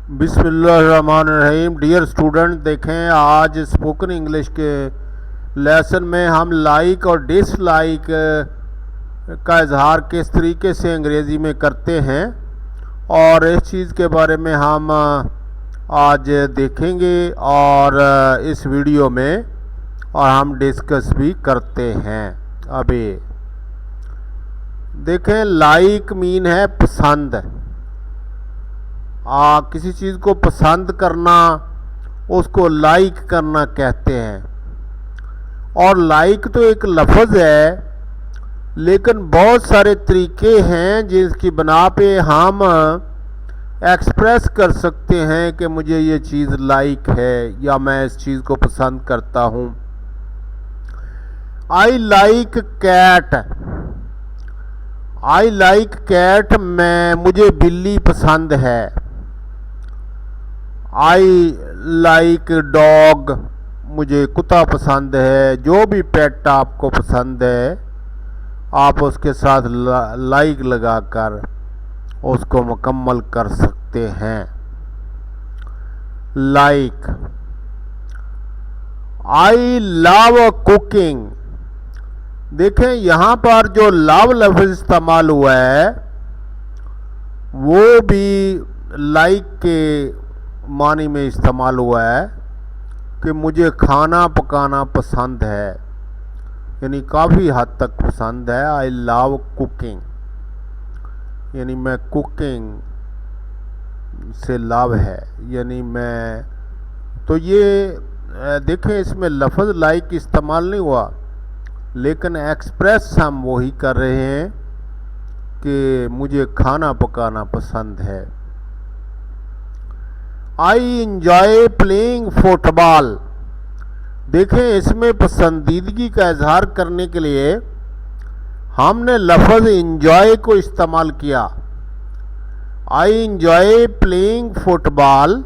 बिस्मिल्लाहिर्रहमानिर्रहीम। Dear student, देखें आज स्पोकन इंग्लिश के लेसन में हम लाइक और डिसलाइक का इजहार किस तरीके से अंग्रेज़ी में करते हैं और इस चीज़ के बारे में हम आज देखेंगे और इस वीडियो में और हम डिस्कस भी करते हैं। अभी देखें, लाइक मीन है पसंद। किसी चीज़ को पसंद करना उसको लाइक करना कहते हैं। और लाइक तो एक लफ्ज़ है, लेकिन बहुत सारे तरीके हैं जिसकी बना पे हम एक्सप्रेस कर सकते हैं कि मुझे ये चीज़ लाइक है या मैं इस चीज़ को पसंद करता हूँ। I like cat. I like cat, मुझे बिल्ली पसंद है। आई लाइक डॉग, मुझे कुत्ता पसंद है। जो भी पेट आपको पसंद है आप उसके साथ लाइक लगाकर उसको मुकम्मल कर सकते हैं। लाइक। I love cooking. देखें, यहाँ पर जो लव लफ्ज़ इस्तेमाल हुआ है वो भी लाइक के मानी में इस्तेमाल हुआ है कि मुझे खाना पकाना पसंद है, यानी काफ़ी हद तक पसंद है। आई लव कुकिंग, यानी मैं कुकिंग से लव है, यानी मैं। तो ये देखें, इसमें लफ्ज़ लाइक इस्तेमाल नहीं हुआ, लेकिन एक्सप्रेस हम वही कर रहे हैं कि मुझे खाना पकाना पसंद है। I enjoy playing football. देखें, इसमें पसंदीदगी का इजहार करने के लिए हमने लफ्ज़ इंजॉय को इस्तेमाल किया। आई इंजॉय प्लेइंग फुटबॉल,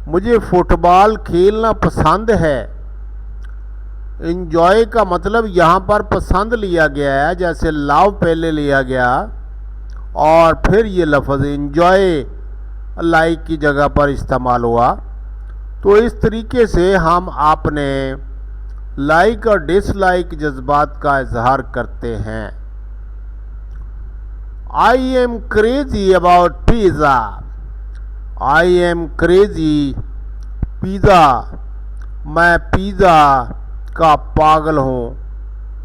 मुझे फुटबॉल खेलना पसंद है। इंजॉय का मतलब यहाँ पर पसंद लिया गया है, जैसे लव पहले लिया गया और फिर ये लफ्ज़ इंजॉय लाइक की जगह पर इस्तेमाल हुआ। तो इस तरीके से हम अपने लाइक और डिसलाइक जज्बात का इजहार करते हैं। I am crazy about pizza. I am crazy pizza, मैं पिज़्ज़ा का पागल हूँ,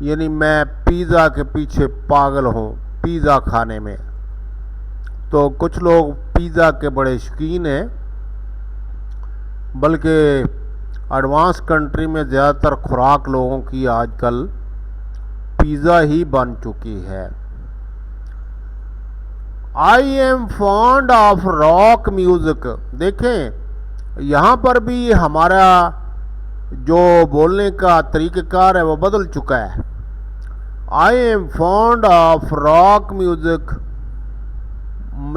यानी मैं पिज़्ज़ा के पीछे पागल हूँ पिज़्ज़ा खाने में। तो कुछ लोग पिज़्ज़ा के बड़े शौकीन हैं, बल्कि एडवांस कंट्री में ज़्यादातर खुराक लोगों की आजकल पिज़्ज़ा ही बन चुकी है। I am fond of rock music. देखें, यहाँ पर भी हमारा जो बोलने का तरीक़ाकार है वो बदल चुका है। I am fond of rock music,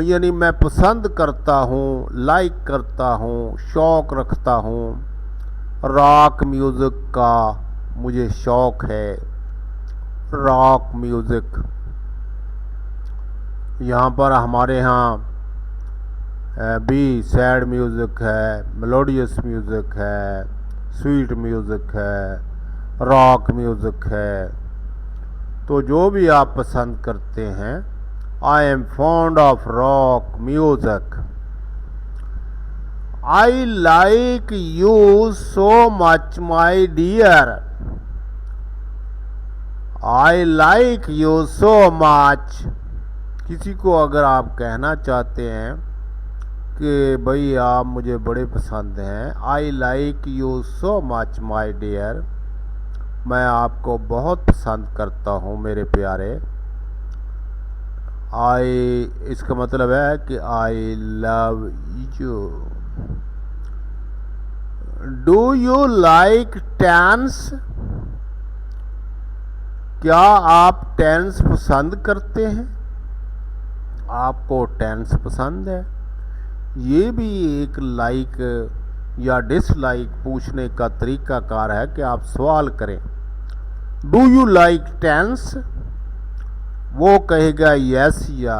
यानी मैं पसंद करता हूँ, लाइक करता हूँ, शौक़ रखता हूँ रॉक म्यूज़िक का, मुझे शौक़ है रॉक म्यूज़िक। यहाँ पर हमारे यहाँ भी सैड म्यूज़िक है, मेलोडियस म्यूज़िक है, स्वीट म्यूज़िक है, रॉक म्यूज़िक है। तो जो भी आप पसंद करते हैं। I am fond of rock music. I like you so much, my dear. I like you so much. किसी को अगर आप कहना चाहते हैं कि भाई आप मुझे बड़े पसंद हैं, I like you so much, my dear. मैं आपको बहुत पसंद करता हूँ मेरे प्यारे। इसका मतलब है कि I love you. Do you like tense. क्या आप टेंस पसंद करते हैं? आपको टेंस पसंद है? ये भी एक लाइक या डिसलाइक पूछने का तरीकाकार है कि आप सवाल करें। डू यू लाइक टेंस, वो कहेगा यस या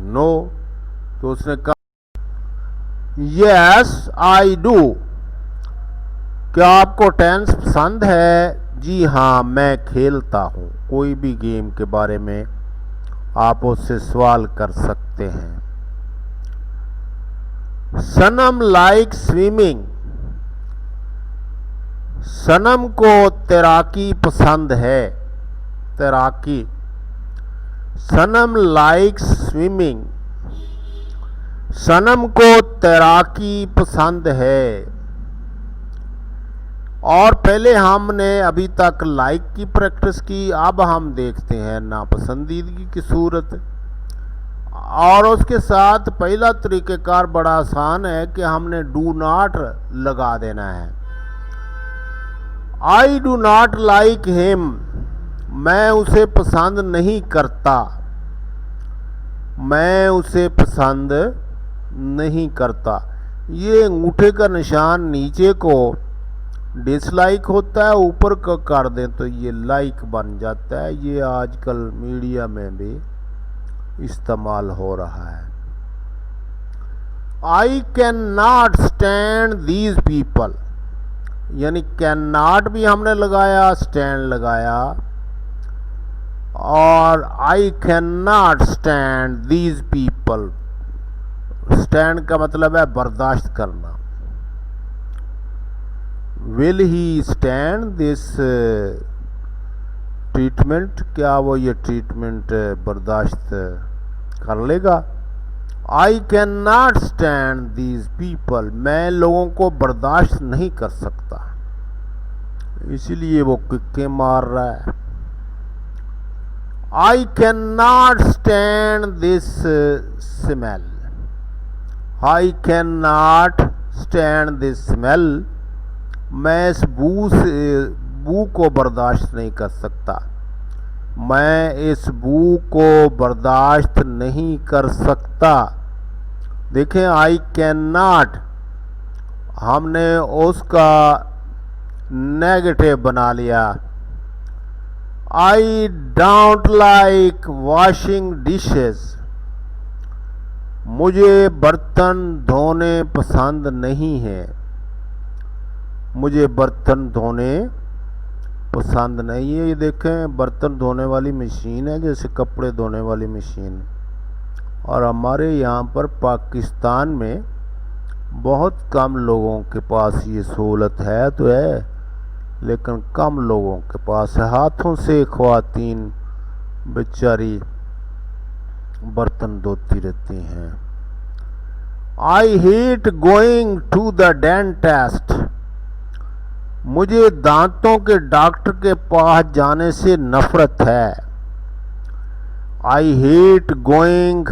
नो। तो उसने कहा यस आई डू। क्या आपको टेनिस पसंद है? जी हाँ, मैं खेलता हूँ। कोई भी गेम के बारे में आप उससे सवाल कर सकते हैं। सनम लाइक स्विमिंग। सनम को तैराकी पसंद है। तैराकी। सनम लाइक स्विमिंग। सनम को तैराकी पसंद है। और पहले हमने अभी तक लाइक की प्रैक्टिस की, अब हम देखते हैं नापसंदीदगी की सूरत। और उसके साथ पहला तरीक़ेकार बड़ा आसान है कि हमने डू नॉट लगा देना है। I do not like him. मैं उसे पसंद नहीं करता। मैं उसे पसंद नहीं करता। ये अंगूठे का निशान नीचे को डिसलाइक होता है, ऊपर का कर दें तो ये लाइक बन जाता है। ये आजकल मीडिया में भी इस्तेमाल हो रहा है। I can not stand these people. यानी कैन नॉट भी हमने लगाया, स्टैंड लगाया। और I can not stand these people. Stand का मतलब है बर्दाश्त करना। Will he stand this treatment. क्या वो ये ट्रीटमेंट बर्दाश्त कर लेगा? I can not stand these people. मैं लोगों को बर्दाश्त नहीं कर सकता, इसीलिए वो किक्के मार रहा है। I can not stand this smell. I can not stand this smell. मैं इस बू को बर्दाश्त नहीं कर सकता। मैं इस बू को बर्दाश्त नहीं कर सकता। देखें, आई कैन नॉट हमने उसका नेगेटिव बना लिया। I don't like washing dishes. मुझे बर्तन धोने पसंद नहीं है। मुझे बर्तन धोने पसंद नहीं है। ये देखें, बर्तन धोने वाली मशीन है, जैसे कपड़े धोने वाली मशीन। और हमारे यहाँ पर पाकिस्तान में बहुत कम लोगों के पास ये सहूलत है तो है, लेकिन कम लोगों के पास है। हाथों से ख्वातीन बेचारी बर्तन धोती रहती हैं। I hate going to the dentist. मुझे दांतों के डॉक्टर के पास जाने से नफरत है। I hate going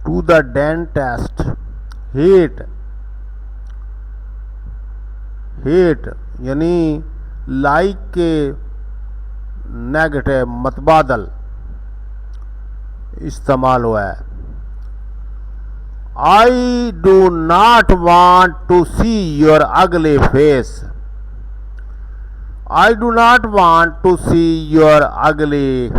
to the dentist. Hate hate यानी लाइक के नेगेटिव मतबादल इस्तेमाल हुआ है। I do not want to see your ugly face. I do not want to see your ugly.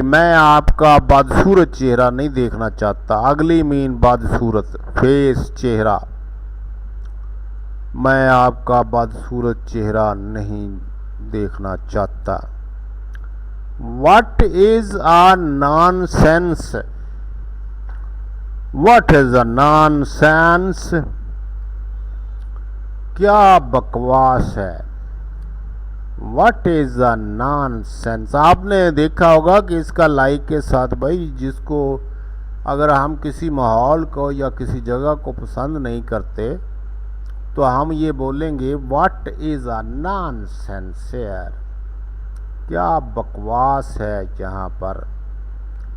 मैं आपका बदसूरत चेहरा नहीं देखना चाहता। अगली मीन बदसूरत, फेस चेहरा। मैं आपका बदसूरत चेहरा नहीं देखना चाहता। What is a nonsense? What is a nonsense? क्या बकवास है। What is a nonsense? आपने देखा होगा कि इसका लाइक के साथ भाई, जिसको अगर हम किसी माहौल को या किसी जगह को पसंद नहीं करते तो हम ये बोलेंगे What is a nonsense here? क्या बकवास है यहाँ पर,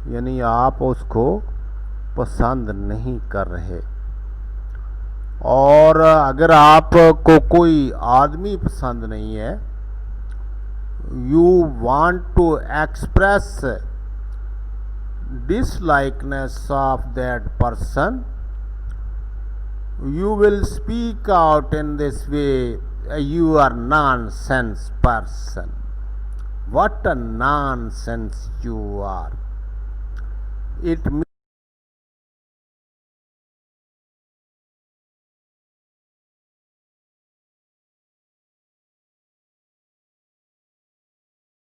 यानी आप उसको पसंद नहीं कर रहे। और अगर आपको कोई आदमी पसंद नहीं है, you want to express dislikeness of that person, you will speak out in this way, you are nonsense person. What a nonsense you are. It